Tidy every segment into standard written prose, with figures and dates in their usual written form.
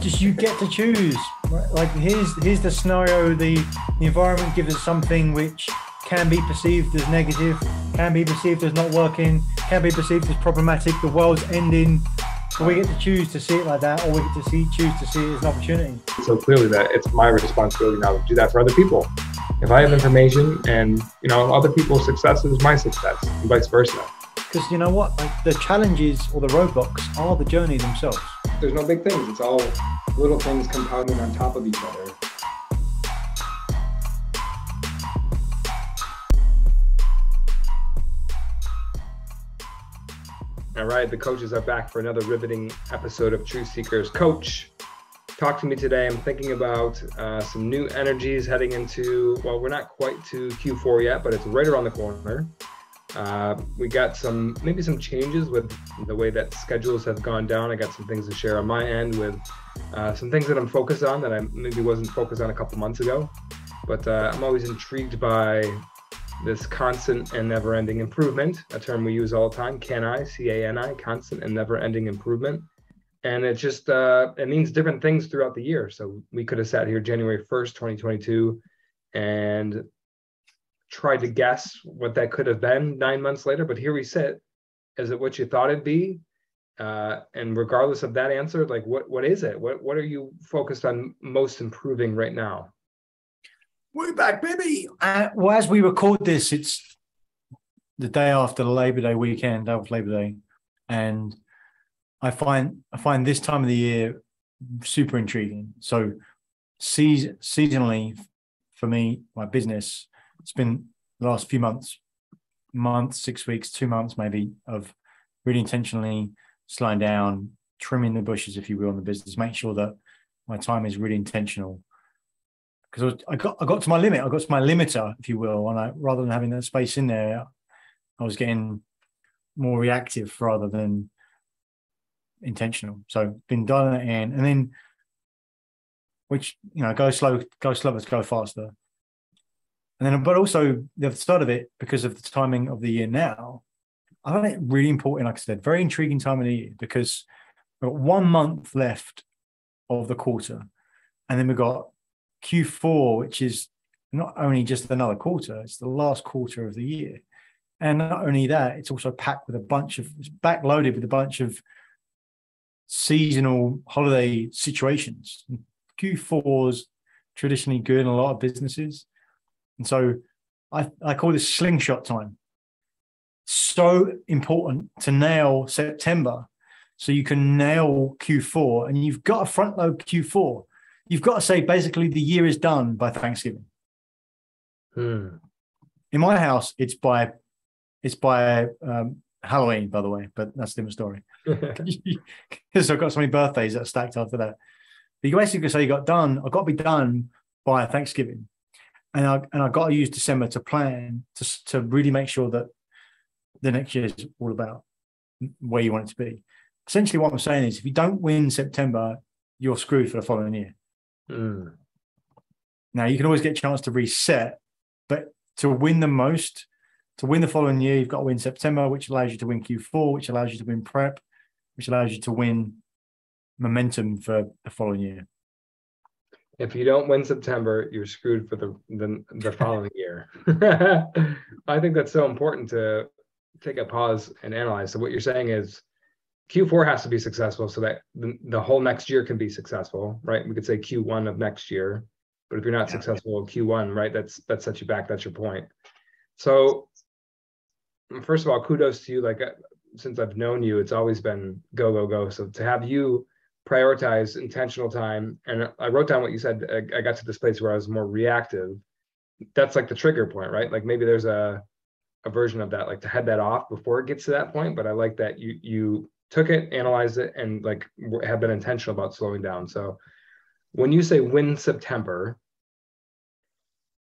just you get to choose. Right? Like here's the scenario. The environment gives us something which can be perceived as negative, can be perceived as not working, can be perceived as problematic. The world's ending. So we get to choose to see it like that, or we get to choose to see it as an opportunity. So clearly that it's my responsibility now to do that for other people. If I have information and, other people's success is my success and vice versa. Because you know what? Like, the challenges or the roadblocks are the journey themselves. There's no big things. It's all little things compounding on top of each other. All right, the coaches are back for another riveting episode of Truth Seekers. Coach, talk to me today. I'm thinking about some new energies heading into, well, we're not quite to Q4 yet, but it's right around the corner. We got maybe some changes with the way that schedules have gone down. I got some things to share on my end with some things that I'm focused on that I maybe wasn't focused on a couple months ago. But I'm always intrigued by this constant and never-ending improvement, a term we use all the time, C-A-N-I, constant and never-ending improvement. And it just, it means different things throughout the year. So we could have sat here January 1st, 2022, and tried to guess what that could have been 9 months later, but here we sit. Is it what you thought it'd be? And regardless of that answer, like what is it? What are you focused on most improving right now? We're back, baby. Well, as we record this, it's the day after the Labor Day weekend, after Labor Day, and I find this time of the year super intriguing. So, seasonally, for me, my business, it's been the last few months, 6 weeks, 2 months maybe, of really intentionally slowing down, trimming the bushes, if you will, on the business, make sure that my time is really intentional. Because I got to my limit. I got to my limiter, if you will, and rather than having that space in there, I was getting more reactive rather than intentional. So been dialing it in, and then which go slow, go slower, go faster. And then, but also the other side of it, because of the timing of the year now, I find it really important. Like I said, very intriguing time of the year because we've got 1 month left of the quarter, and then we've got Q4, which is not only just another quarter, it's the last quarter of the year. And not only that, it's also packed with it's backloaded with a bunch of seasonal holiday situations. Q4 is traditionally good in a lot of businesses. And so I call this slingshot time. So important to nail September so you can nail Q4, and you've got to front load Q4. You've got to say basically the year is done by Thanksgiving. In my house, it's by Halloween, by the way, but that's a different story. Because I've got so many birthdays that are stacked after that. But you basically say I've got to be done by Thanksgiving. And I've got to use December to plan to really make sure that the next year is all about where you want it to be. Essentially what I'm saying is if you don't win September, you're screwed for the following year. Now, you can always get a chance to reset, but to win the following year, you've got to win September, which allows you to win Q4, which allows you to win prep, which allows you to win momentum for the following year. If you don't win September, you're screwed for the following year. I think that's so important to take a pause and analyze. So what you're saying is Q4 has to be successful so that the whole next year can be successful, right? We could say Q1 of next year, but if you're not successful in Q1, right, that sets you back. That's your point. So first of all, kudos to you. Like since I've known you, it's always been go, go, go. So to have you prioritize intentional time, and I wrote down what you said, I got to this place where I was more reactive. That's like the trigger point, right? Like maybe there's a version of that, like to head that off before it gets to that point. But I like that you took it, analyzed it, and like have been intentional about slowing down. So when you say win September,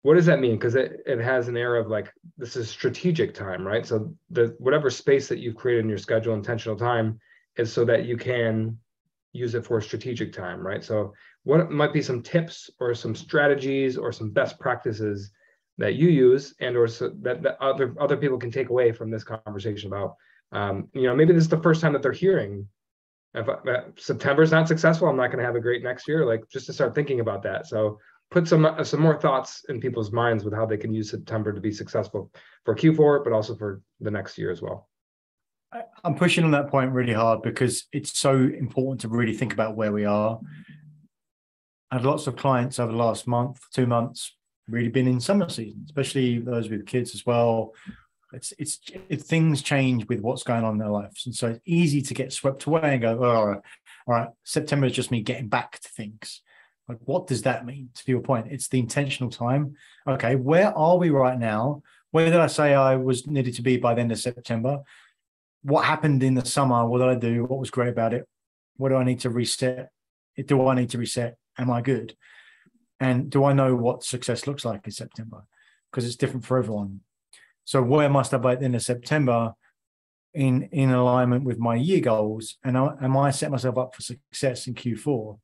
what does that mean? Because it has an air of like, this is strategic time, right? So whatever space that you've created in your schedule, intentional time, is so that you can use it for strategic time, right? So what might be some tips or some strategies or some best practices that you use and or so that other people can take away from this conversation about, maybe this is the first time that they're hearing September's not successful, I'm not going to have a great next year. Like, just to start thinking about that. So put some more thoughts in people's minds with how they can use September to be successful for Q4, but also for the next year as well. I'm pushing on that point really hard because it's so important to really think about where we are. I've had lots of clients over the last month, 2 months, really been in summer season, especially those with kids as well. If things change with what's going on in their lives. And so it's easy to get swept away and go, all right, September is just me getting back to things. Like, what does that mean? To your point, it's the intentional time. Okay, where are we right now? Where did I say I was needed to be by the end of September? What happened in the summer? What did I do? What was great about it? What do I need to reset? Do I need to reset? Am I good? And do I know what success looks like in September? Because it's different for everyone. So where must I be at the end of September in alignment with my year goals? And am I set myself up for success in Q4?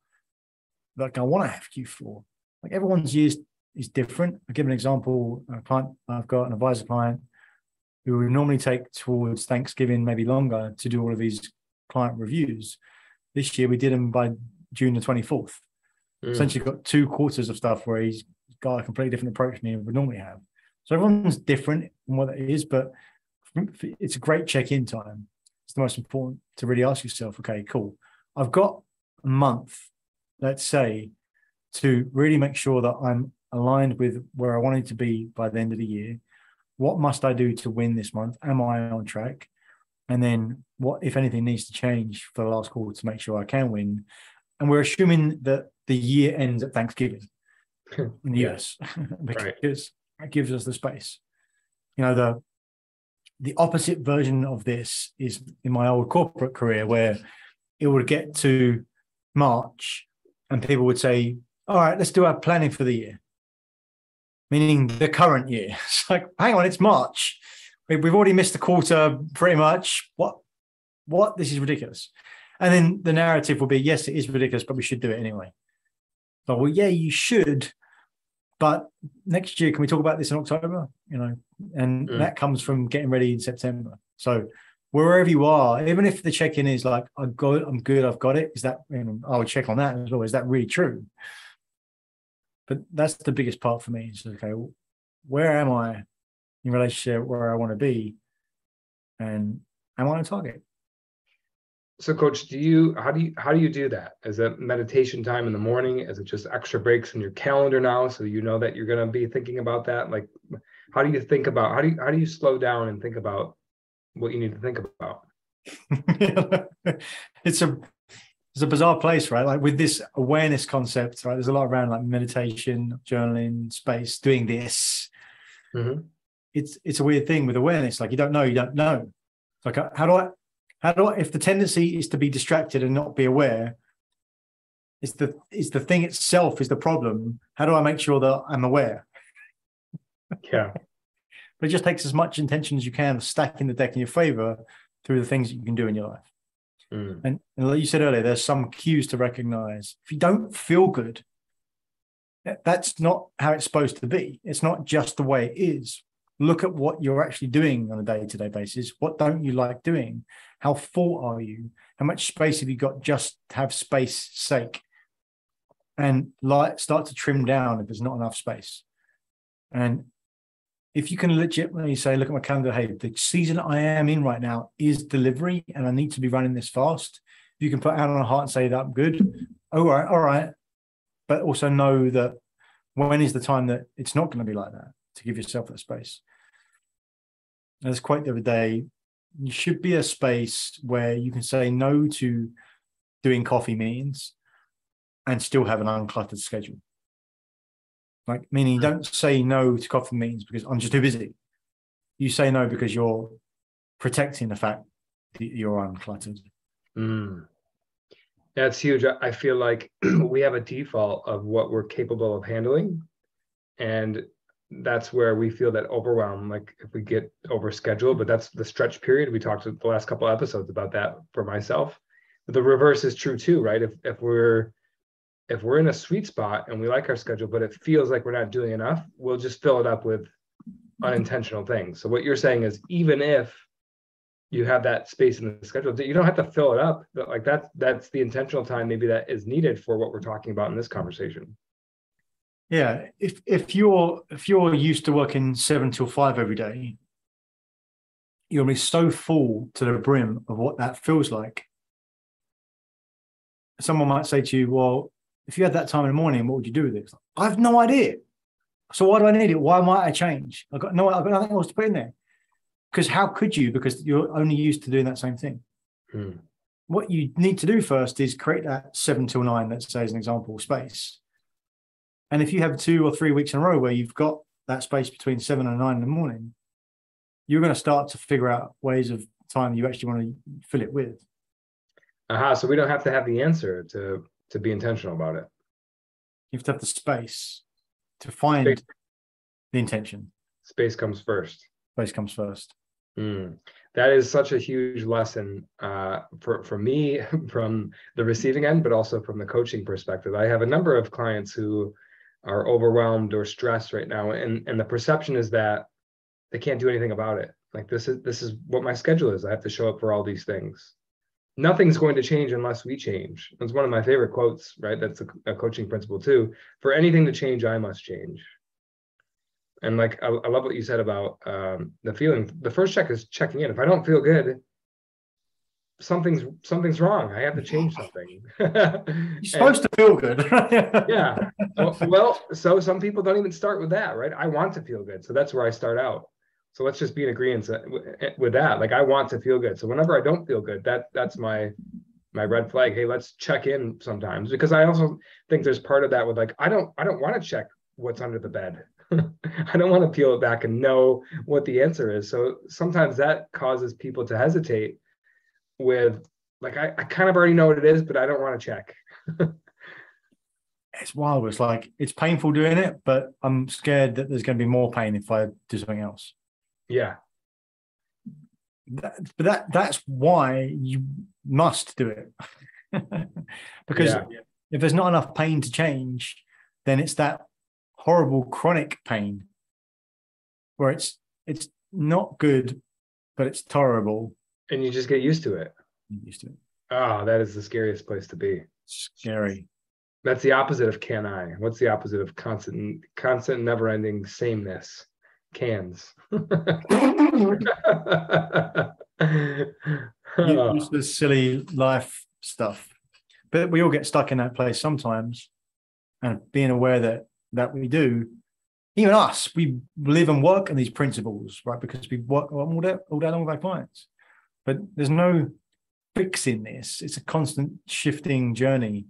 Like, I want to have Q4. Like, everyone's year is different. I'll give an example. A client I've got, an advisor client, who would normally take towards Thanksgiving, maybe longer, to do all of these client reviews. This year we did them by June the 24th. Essentially got 2 quarters of stuff where he's got a completely different approach than he would normally have. So everyone's different in what it is, but it's a great check-in time. It's the most important to really ask yourself, okay, cool. I've got a month, let's say, to really make sure that I'm aligned with where I wanted to be by the end of the year. What must I do to win this month? Am I on track? And then what, if anything, needs to change for the last quarter to make sure I can win? And we're assuming that the year ends at Thanksgiving in the US because that gives us the space. You know, the opposite version of this is in my old corporate career, where it would get to March and people would say, all right, let's do our planning for the year, meaning the current year. It's like, hang on, it's March. We've already missed a quarter pretty much. What? This is ridiculous. And then the narrative will be, yes, it is ridiculous, but we should do it anyway. But, well, yeah, you should. But next year, can we talk about this in October? You know, and that comes from getting ready in September. So wherever you are, even if the check-in is like, I'm good, I've got it. Is that, I would check on that as well. Is that really true? But that's the biggest part for me. It's okay, where am I in relationship where I want to be? And am I on target? So, Coach, how do you do that? Is it meditation time in the morning? Is it just extra breaks in your calendar now, so you know that you're going to be thinking about that? Like, how do you think about how do you slow down and think about what you need to think about? It's a bizarre place, right? Like, with this awareness concept, right? There's a lot around like meditation, journaling, space, doing this. Mm-hmm. It's a weird thing with awareness. Like, you don't know. Like, how do I, if the tendency is to be distracted and not be aware, is the thing itself is the problem. How do I make sure that I'm aware? Yeah. But it just takes as much intention as you can of stacking the deck in your favor through the things that you can do in your life. And like you said earlier, there's some cues to recognize. If you don't feel good, that's not how it's supposed to be. It's not just the way it is. Look at what you're actually doing on a day-to-day basis. What don't you like doing? How full are you? How much space have you got just to have space sake? And start to trim down if there's not enough space. And if you can legitimately say, look at my calendar, hey, the season I am in right now is delivery and I need to be running this fast. If you can put out on a heart and say that I'm good, all right. But also know that when is the time that it's not going to be like that, to give yourself that space. And as quite the other day, you should be a space where you can say no to doing coffee meetings and still have an uncluttered schedule. Like, meaning you don't say no to coffee meetings because I'm just too busy. You say no because you're protecting the fact that you're uncluttered. That's huge. I feel like we have a default of what we're capable of handling. And that's where we feel that overwhelm, like if we get overscheduled, but that's the stretch period. We talked the last couple of episodes about that for myself. But the reverse is true too, right? If we're in a sweet spot and we like our schedule, but it feels like we're not doing enough, we'll just fill it up with unintentional things. So what you're saying is, even if you have that space in the schedule. You don't have to fill it up, but like that's the intentional time maybe that is needed for what we're talking about in this conversation. Yeah. If you're used to working 7 till 5 every day, you'll be so full to the brim of what that feels like. Someone might say to you, well, if you had that time in the morning, what would you do with it? I have no idea. So why do I need it? Why might I change? I've got nothing else to put in there. Because how could you? Because you're only used to doing that same thing. What you need to do first is create that 7 till 9, let's say as an example, space. And if you have 2 or 3 weeks in a row where you've got that space between 7 and 9 in the morning, you're going to start to figure out ways of time you actually want to fill it with. So we don't have to have the answer to be intentional about it. You have to have the space to find the intention. Space comes first. Space comes first. That is such a huge lesson for me from the receiving end, but also from the coaching perspective. I have a number of clients who are overwhelmed or stressed right now, and the perception is that they can't do anything about it. Like this is what my schedule is. I have to show up for all these things. Nothing's going to change unless we change. It's one of my favorite quotes, right? That's a coaching principle too. For anything to change, I must change. And like, I love what you said about the feeling. The first check is checking in. If I don't feel good, something's wrong. I have to change something. You're supposed to feel good. Yeah. Well, so some people don't even start with that, right? I want to feel good. So that's where I start out. So let's just be in agreement with that. Like, I want to feel good. So whenever I don't feel good, that's my red flag. Hey, let's check in sometimes, because I also think there's part of that with like, I don't want to check what's under the bed. I don't want to peel it back and know what the answer is. So sometimes that causes people to hesitate with like, I kind of already know what it is, but I don't want to check. It's wild. It's like, it's painful doing it, but I'm scared that there's going to be more pain if I do something else. Yeah. But that's why you must do it. Because if there's not enough pain to change, then it's that horrible chronic pain where it's not good, but it's tolerable. And you just get used to it. Used to it. Oh, that is the scariest place to be. Scary. That's the opposite of can I. What's the opposite of constant, never-ending sameness? Cans. Use the silly life stuff. But we all get stuck in that place sometimes. And being aware that we do, even us, we live and work on these principles, right? Because we work all day long with our clients. But there's no fixing this. It's a constant shifting journey,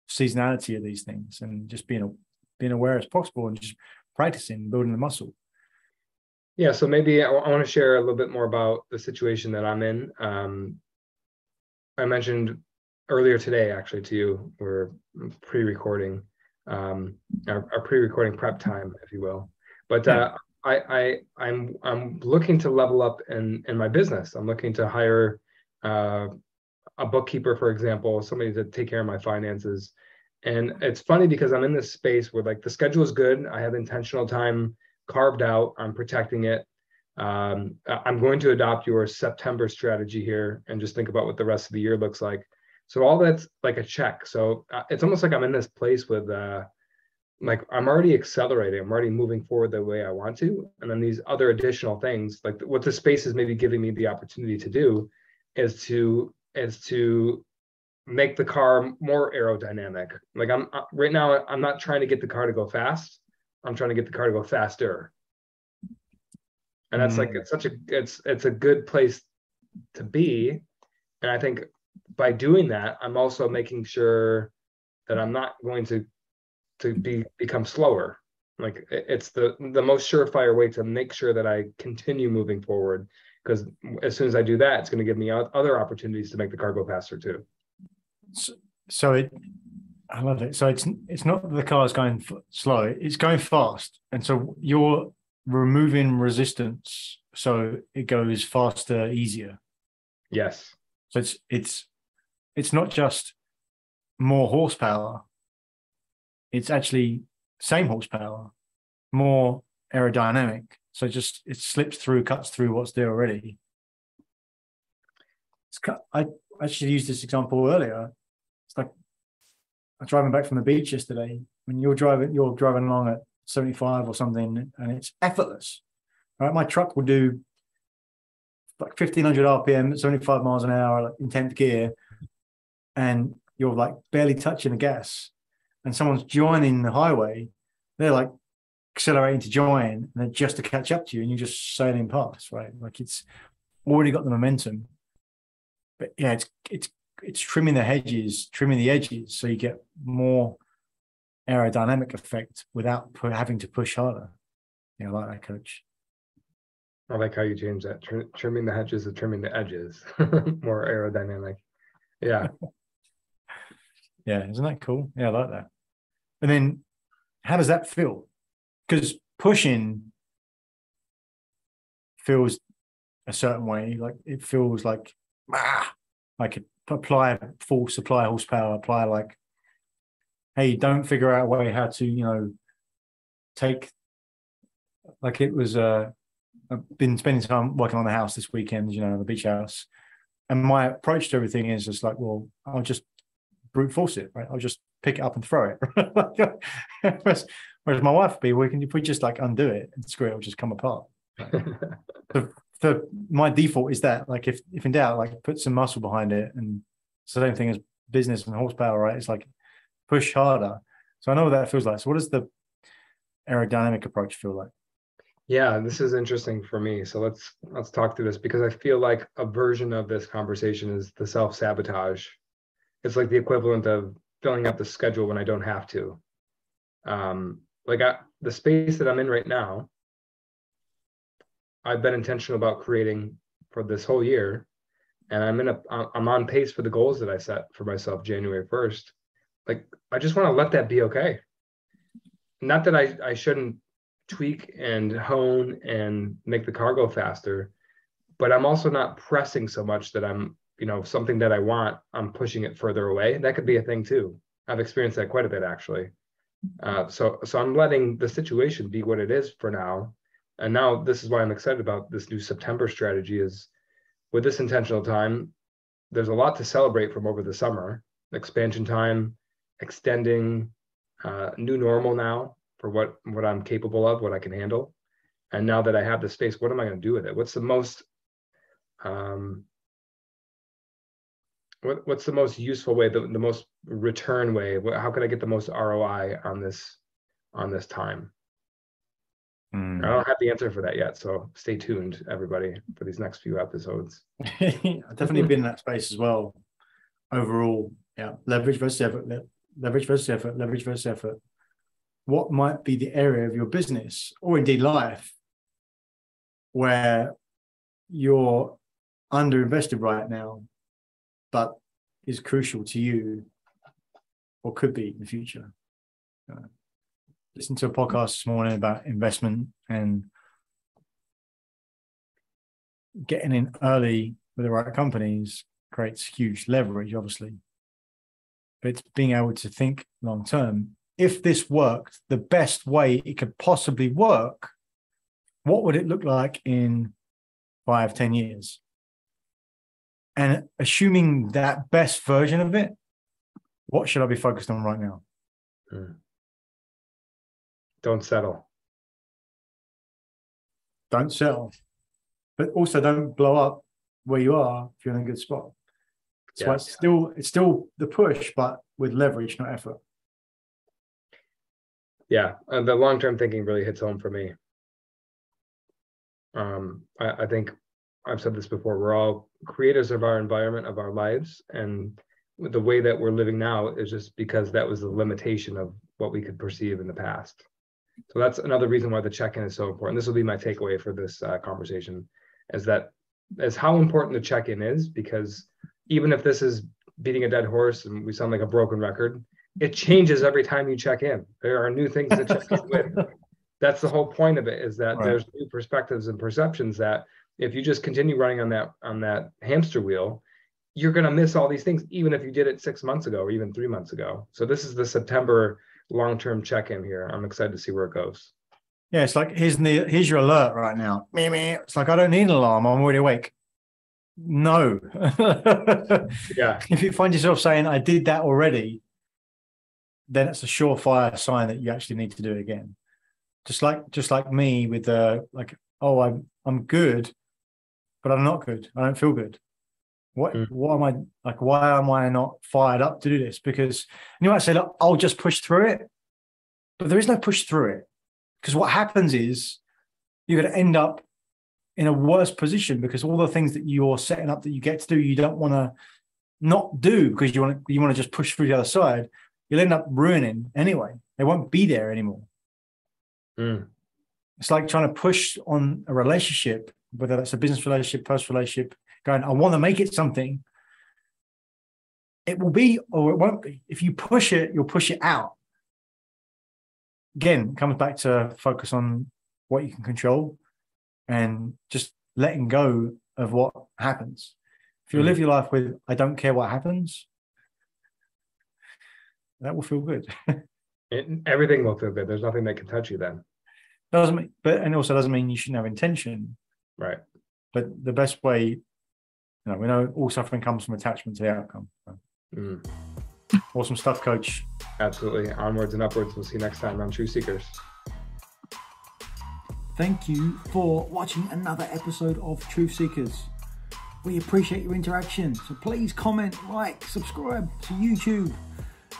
seasonality of these things, and just being aware as possible and just practicing, building the muscle. Yeah, so maybe I want to share a little bit more about the situation that I'm in. I mentioned earlier today, actually, to you, we're pre-recording, our pre-recording prep time, if you will. But I'm looking to level up in my business. I'm looking to hire a bookkeeper, for example, somebody to take care of my finances. And it's funny because I'm in this space where like the schedule is good. I have intentional time carved out. I'm protecting it. I'm going to adopt your September strategy here and just think about what the rest of the year looks like. So all that's like a check. So it's almost like I'm in this place with like I'm already accelerating. I'm already moving forward the way I want to. And then these other additional things, like what the space is maybe giving me the opportunity to do is to make the car more aerodynamic. Like right now, I'm not trying to get the car to go fast. I'm trying to get the car to go faster. And that's like, it's a good place to be. And I think by doing that, I'm also making sure that I'm not going to become slower. Like it's the most surefire way to make sure that I continue moving forward. Because as soon as I do that, it's going to give me other opportunities to make the car go faster too. I love it. So it's not that the car's going slow; it's going fast, and so you're removing resistance, so it goes faster, easier. Yes. So it's not just more horsepower; it's actually same horsepower, more aerodynamic. So it slips through, cuts through what's there already. I actually used this example earlier. It's like I'm driving back from the beach yesterday. When you're driving along at 75 or something, and it's effortless. Right, my truck will do like 1500 RPM, 75 miles an hour, like in 10th gear, and you're like barely touching the gas. And someone's joining the highway, they're like accelerating to join, and they're just to catch up to you, and you're just sailing past, right? Like it's already got the momentum. But yeah, it's trimming the hedges, trimming the edges, so you get more aerodynamic effect without having to push harder. Yeah, I like that, coach. I like how you change that. Trimming the hedges to trimming the edges. More aerodynamic. Yeah. Yeah, isn't that cool? Yeah, I like that. And then how does that feel? Because pushing feels a certain way. Like it feels like apply force, apply horsepower, apply like, hey, don't figure out a way how to, take, like it was I've been spending time working on the house this weekend, the beach house. And my approach to everything is just like, well, I'll just brute force it, right? I'll just pick it up and throw it. Whereas my wife would be, well, if we just like undo it and screw it, it'll just come apart. So my default is that, like, if in doubt, like put some muscle behind it. And it's the same thing as business and horsepower, right? It's like push harder. So I know what that feels like. So what does the aerodynamic approach feel like? Yeah, this is interesting for me. So let's talk through this, because I feel like a version of this conversation is the self-sabotage. It's like the equivalent of filling up the schedule when I don't have to. The space that I'm in right now, I've been intentional about creating for this whole year, and I'm on pace for the goals that I set for myself January 1st. Like, I just want to let that be okay. Not that I shouldn't tweak and hone and make the car go faster, but I'm also not pressing so much that I'm, something that I want, I'm pushing it further away. That could be a thing too. I've experienced that quite a bit, actually. So I'm letting the situation be what it is for now. And now this is why I'm excited about this new September strategy. Is with this intentional time, there's a lot to celebrate from over the summer. Expansion time, extending, new normal now for what I'm capable of, what I can handle. And now that I have the space, what am I going to do with it? What's the most what's the most useful way, the most return way? How can I get the most ROI on this time? I don't have the answer for that yet, so stay tuned, everybody, for these next few episodes. I've definitely been in that space as well. Overall, yeah, leverage versus effort, leverage versus effort, leverage versus effort. What might be the area of your business or indeed life where you're underinvested right now, but is crucial to you or could be in the future? Listened to a podcast this morning about investment and getting in early with the right companies creates huge leverage, obviously. But it's being able to think long term. If this worked the best way it could possibly work, what would it look like in 5-10 years? And assuming that best version of it, what should I be focused on right now? Don't settle. Don't settle. But also don't blow up where you are if you're in a good spot. So it's still the push, but with leverage, not effort. Yeah, the long-term thinking really hits home for me. I think I've said this before, we're all creators of our environment, of our lives, and the way that we're living now is just because that was the limitation of what we could perceive in the past. So that's another reason why the check-in is so important. This will be my takeaway for this conversation, is how important the check-in is, because even if this is beating a dead horse and we sound like a broken record, it changes every time you check in. There are new things to check in with. That's the whole point of it, is that there's new perspectives and perceptions that if you just continue running on that hamster wheel, you're going to miss all these things, even if you did it 6 months ago or even 3 months ago. So this is the September long-term check-in here. I'm excited to see where it goes. Yeah, it's like, here's your alert right now. It's like, I don't need an alarm. I'm already awake. No. Yeah. If you find yourself saying, I did that already, then it's a surefire sign that you actually need to do it again. Just like me with the like, oh, I'm good, but I'm not good. I don't feel good. What am I like? Why am I not fired up to do this? Because you might say, look, I'll just push through it, but there is no push through it. Because what happens is you're going to end up in a worse position because all the things that you're setting up that you get to do, you don't want to not do because you want to just push through the other side. You'll end up ruining anyway. They won't be there anymore. It's like trying to push on a relationship, whether that's a business relationship, personal relationship, going, I want to make it something. It will be or it won't be. If you push it, you'll push it out. Again, it comes back to focus on what you can control and just letting go of what happens. If you live your life with, I don't care what happens, that will feel good. Everything will feel good. There's nothing that can touch you then. Doesn't mean, but and also doesn't mean you shouldn't have intention. Right. But the best way, we know all suffering comes from attachment to the outcome. So. Awesome stuff, Coach. Absolutely. Onwards and upwards. We'll see you next time on Truth Seekers. Thank you for watching another episode of Truth Seekers. We appreciate your interaction. So please comment, like, subscribe to YouTube,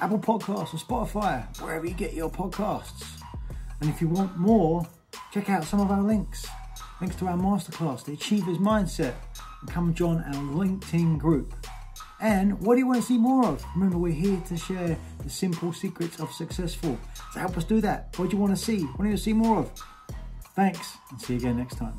Apple Podcasts, or Spotify, wherever you get your podcasts. And if you want more, check out some of our links. Links to our masterclass, The Achiever's Mindset, and come join our LinkedIn group. And what do you want to see more of? Remember, we're here to share the simple secrets of successful. So help us do that. What do you want to see? What do you want to see more of? Thanks, and see you again next time.